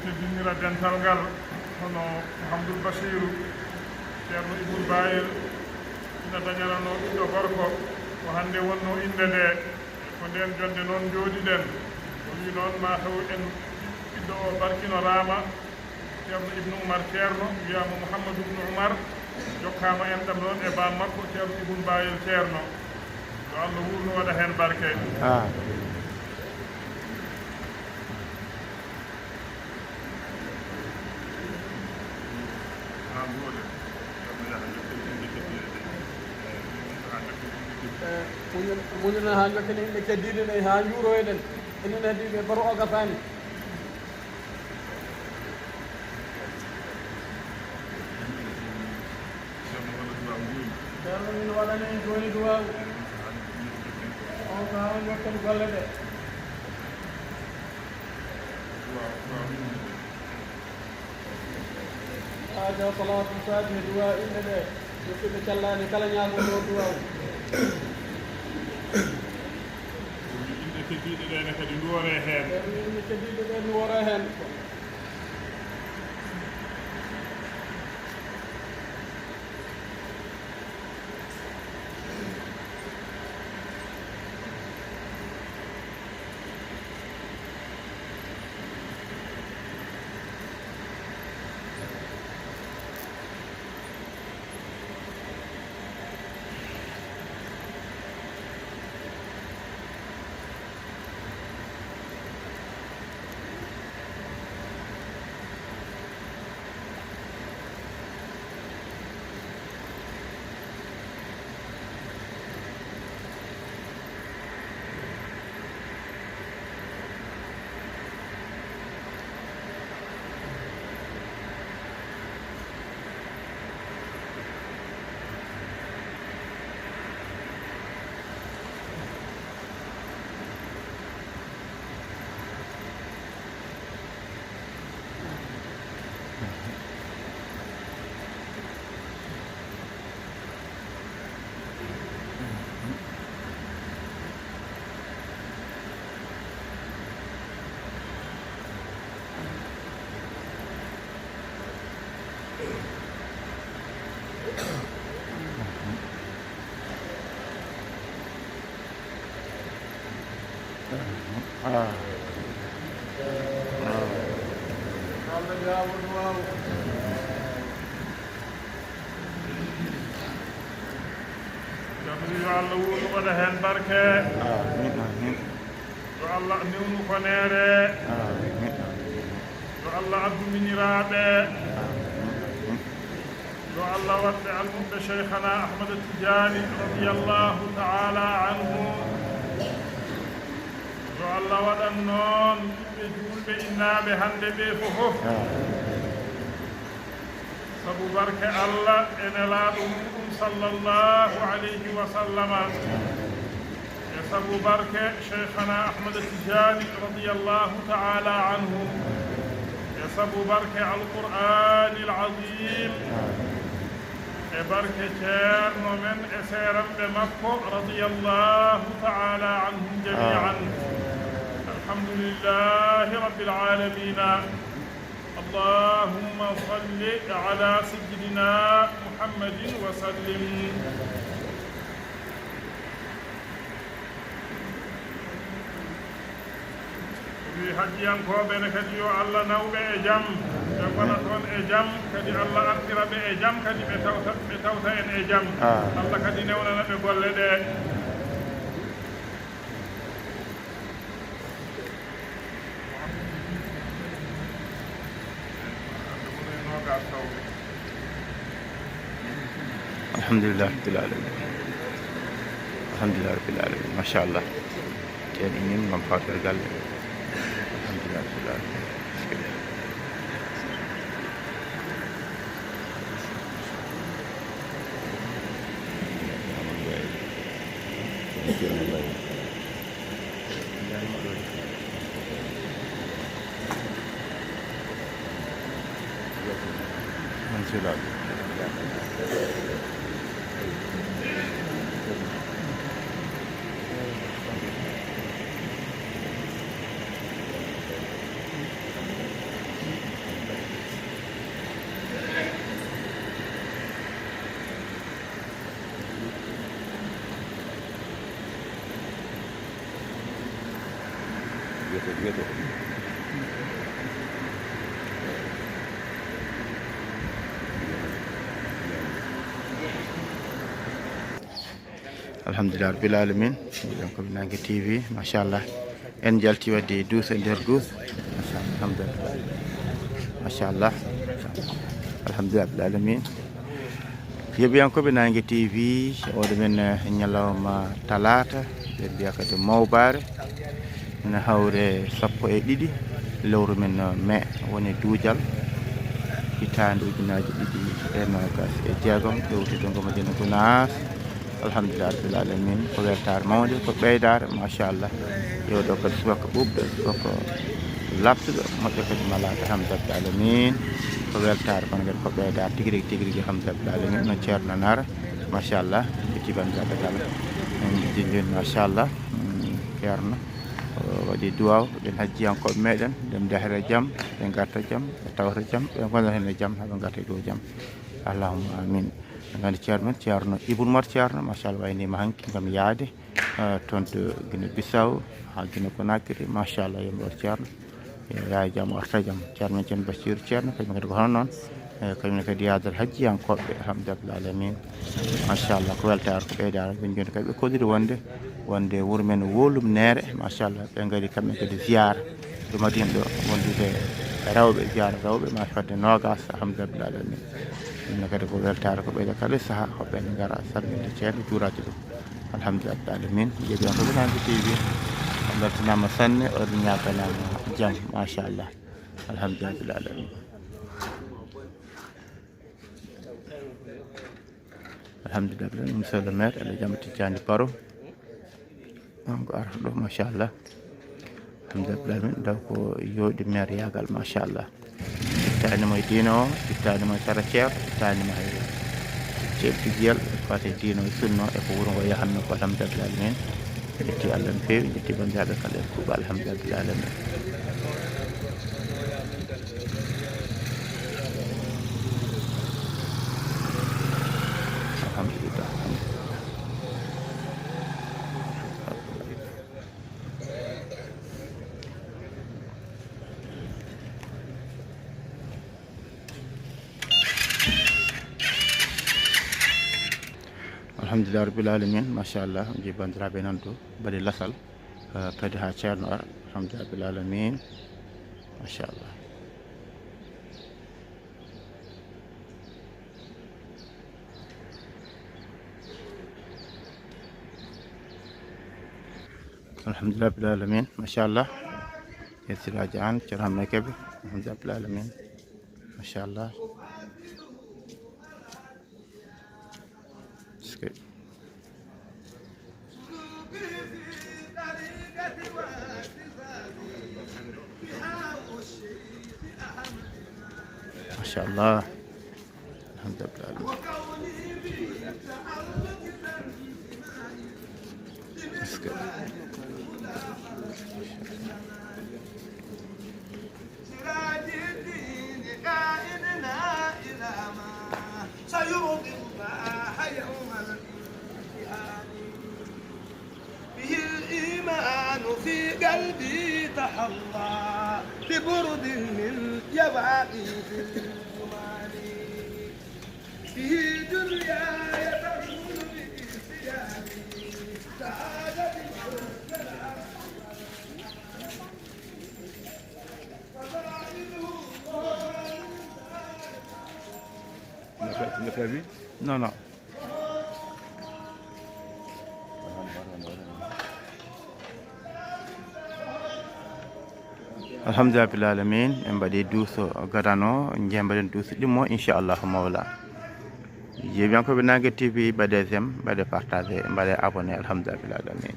teddinira dental ngal hono Mouhamadoul Bachirou ceerno Ibou Bayir ina dañanano ɓiɗɗo gorko ko hannde wonno inde nde ko nden jonde noon jooɗiɗen o wi noon ma taw en ɓiɗɗo o barkino raama ceerno Ibnu Oumar ceerno wiyama Mouhamadou Ibnu Oumar jokkama en ɗam noon e bam makko ceerno Ibou Bayir ceerno yo Allah wurno waɗa heen barke. muñana ha jokkene yimɓe keddiɗen e ha juuroyɗen enen heddiɓe baro o gafani ceerno min waɗani joni duwaw on ka on jokken golle ɗe haja salatu fatiha duwa inde ɗe jokkiɓe callani kala ñagoto duwaw yimɓe keddiɗe ɗene kadi duwore heen yimɓe keddiɗe ɗe duwore heen yo Allah wurno waɗa heen barke yo Allah newnu ko neere yo Allah addu miniraaɓe yo Allah waɗɓe almuɓe cheikhana Ahmada Tidiani radiyallahu taala anhu yo Allah waɗan noon ɓiɓɓe julɓe innaaɓe hannde ɓe fof sabu barke Allah e nelaaɗo muɗum sallallahu alayhi wa sallama e sabu barke cheikhana Ahmada Tidiani radiyallahu taala anhu e sabu barke alqur'ani alazim e barke ceerno men e seeranɓe makko radiyallahu taala anhum jami'an alhamdulillahi rabbil alamina اللهم صل على سيدنا محمد وسلم wi hajjiyankoɓe ne kadi yo Allah nawɓe e jaam ɓe gona toon e jaam kadi Allah artira ɓe e jaam kadi ɓe tawta en e jaam Allah kadi newnana ɓe golle ɗe الحمد لله رب العالمين الحمد لله رب العالمين ما شاء الله كان إنين من فاكر قال الحمد لله رب العالمين منزل alhamdulillah rabbil alamin donc Nangue TV machallah en jalti wadde duusa nder duus machallah alhamdulillah rabbil alamin yeɓiyankoɓe Nangue TV oɗo men ñalawma talata ɓe mbiya kadi mawbare ne hawre 12 lewru men mai woni duujal hitande ujunaji ɗiɗi e nogas e jeegom ƴewtude ngo Madina Gounass alhamdulillah rabbil alamin ko weltare mawde ko ɓeydare machallah yewɗo kadi subaka ɓuɓɗo subaka labtuɗo moƴƴo kadi malaka alhamdulillah rabbil alamin ko weltare kono kadi ko ɓeydare tigui rigui alhamdulillah rabbil alamin no ceerno nara machallah ɓetti bandiraɓe kala en jiɗi joni machallah ceerno waɗi duwaw ɓen hajjiyankoɓe meɗen ɓen dehre jaam ɓe garta jaam ɓe tawta jaam ɓe gonta hen e jaam haɓe garta e dow jaam allahumma amin gandi ceerno men ceerno Ibou Mar ceerno machallah waynima hanki gam yaade toon to Guinée Bissau ha Guinée Conakry machallah yimɓe o ceerno yaha jaam o arta jaam ceerno men ceerno Bassirou ceerno kañum kadi ko hono noon kañum kadi yadata hajjiyankoɓe alhamdulillah rabbil alamin machallah ko weltare ko ɓeydare ɓen joni kadi ɓe kodiri wonde wuuro men Wolum Nere machallah ɓe gari kamɓe kadi ziyara ɗo Madina ɗo wondude rewɓe ziyara rewɓe ma fadde nogas alhamdulillah rabbil alamin ɗumne kadi ko weltare ko ɓeyda kala saaha hoɓɓe ne gara salminde ceerno juurade ɗum alhamdulillah rabbil alamin jeeɓiyankoɓe Nangue TV on beltanama sanne oɗon ñaganama jaam machallah alhamdulillah rabbil alamin alhamdulillah rabbil alamin monsieur le maire Alaji Amadou Tidiani Baro on ko arata ɗo machallah alhamdulillah rabbil alamin daw ko yooɗi maire yagal machallah ittanimo e diine o ittanimo e sara ceer ittanimo e ceɓti jiyal fate diine o sunno e ko wuuro ngo yahanno ko alhamdulillah rabbil alamin jetti Allah no fewi jetti bandiraɓe kala e kuuɓa alhamdulillah rabbil alamin alhamdulillah alhamdulillah rabbil alamin machallah on jii bandiraɓe nan to mbaɗi lasal kadi ha ceerno ara alhamdulillah rabbil alamin machallah alhamdulillah rabbil alamin machallah e siraji an ceerno Hammet Kebe alhamdulillah rabbil alamin machallah machallah alhamdulillah rabbil alamin به الإيمان في قلبي تحلى ببرد من يبعثي في الجمال به دنياي ترمل بإسياني سعادتي non non alhamdulillah rabbil alamin en mbaɗi duuso gadano jembaɗen duuso ɗimmo inchallahu mawla jeeɓiyankoɓe Nangue TV mbaɗe j'aime mbaɗe partagé mbaɗe abonné alhamdulillah rabbil alamin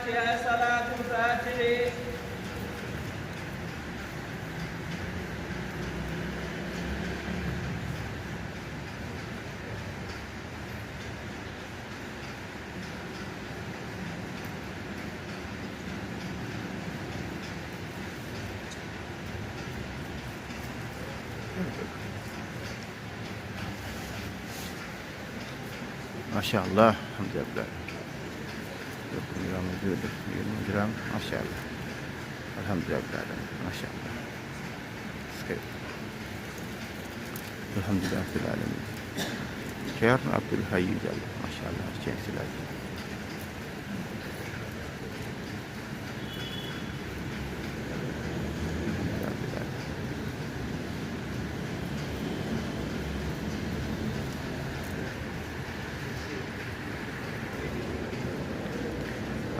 فاتحة صلاة الفاتحة. ما شاء الله الحمد لله. جرام ما شاء الله الحمد لله ما شاء الله. الحمد لله رب العالمين. Ceerno Abdoul Hayyu Diallo ما شاء الله Ceerno Silaji.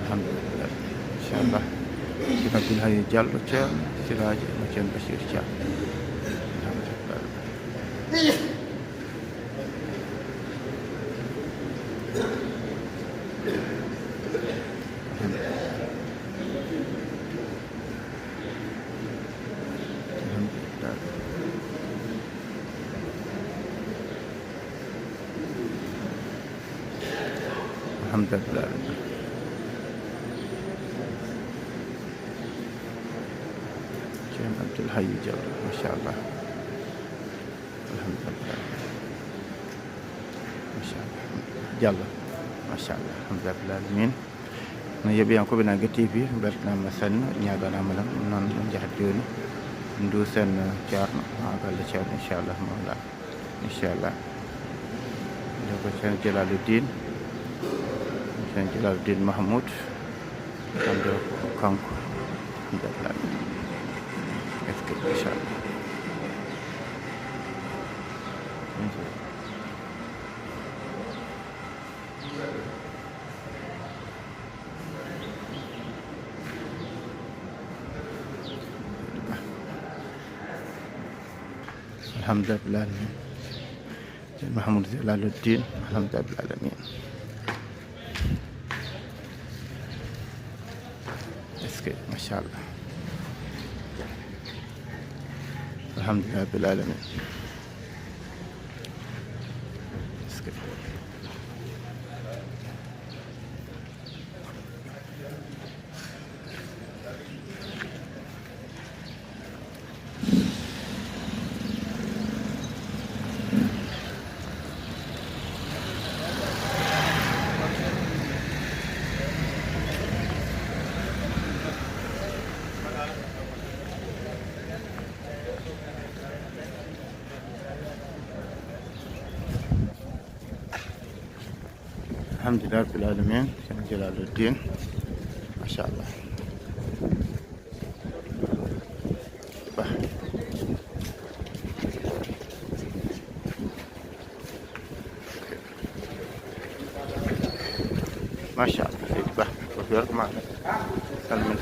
الحمد لله إن شاء الله. Ceerno Abdoul Hayyu Diallo Ceerno Silaji mo Ceerno Bachir Thiam. الحمد لله. Ceerno Abdoul Hayyu Diallo ما شاء الله الحمد لله ما شاء الله Diallo ما شاء الله الحمد لله رب العالمين. no yeɓiyankoɓe Nagge TV beltanama sanne ñaganama lam noon no jahat joni duusen Ceerno ha galle Ceerno inchallah mawla inchallah. nde ko Ceerno Djalaluddin Ceerno Djalaluddin Mahmoud hande ko kanko alhamdulillah. Est ce que inchallah الحمد لله محمود جلالُدين الحمد لله العالمين. اسكت ما شاء الله الحمد لله رب العالمين. اسكت الحمد لله رب العالمين. Ceerno Djalaluddin ما شاء الله. ما شاء الله سيدي به وفيرك معنا سلم.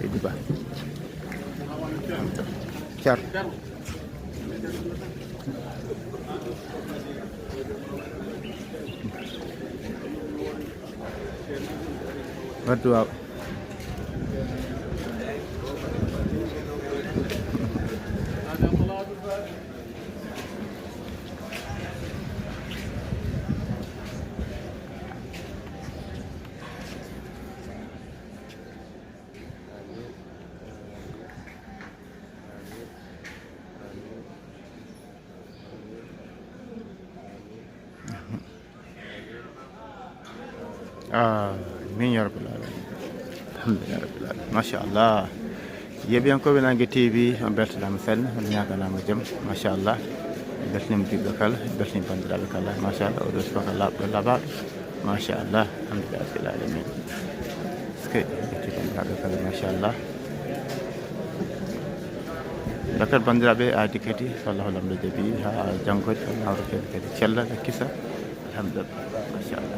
Seydi Ba Ceerno waddu waaw min ya rabbal alamin. Alhamdulillah rabbil alamin ma sha Allah. yeɓiyankoɓe Nagge TV on beltanama sanne on ñaganama jaam machallah. beltanima diɓɓe kala beltanima bandiraɓe kala machallah. oɗo subaka labɗo labaɗo machallah alhamdulillah rabbil alamin. ske betti bandiraɓe kala machallah. dakkat bandiraɓe aadi kadi so Allah lamɗo jaaɓi ha janggode nawro kadi cellal e kisa alhamdulillah. شاء الله.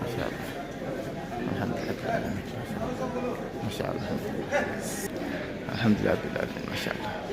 ما شاء الله. الحمد لله رب العالمين. ما شاء الله. الحمد لله رب العالمين. ما شاء الله.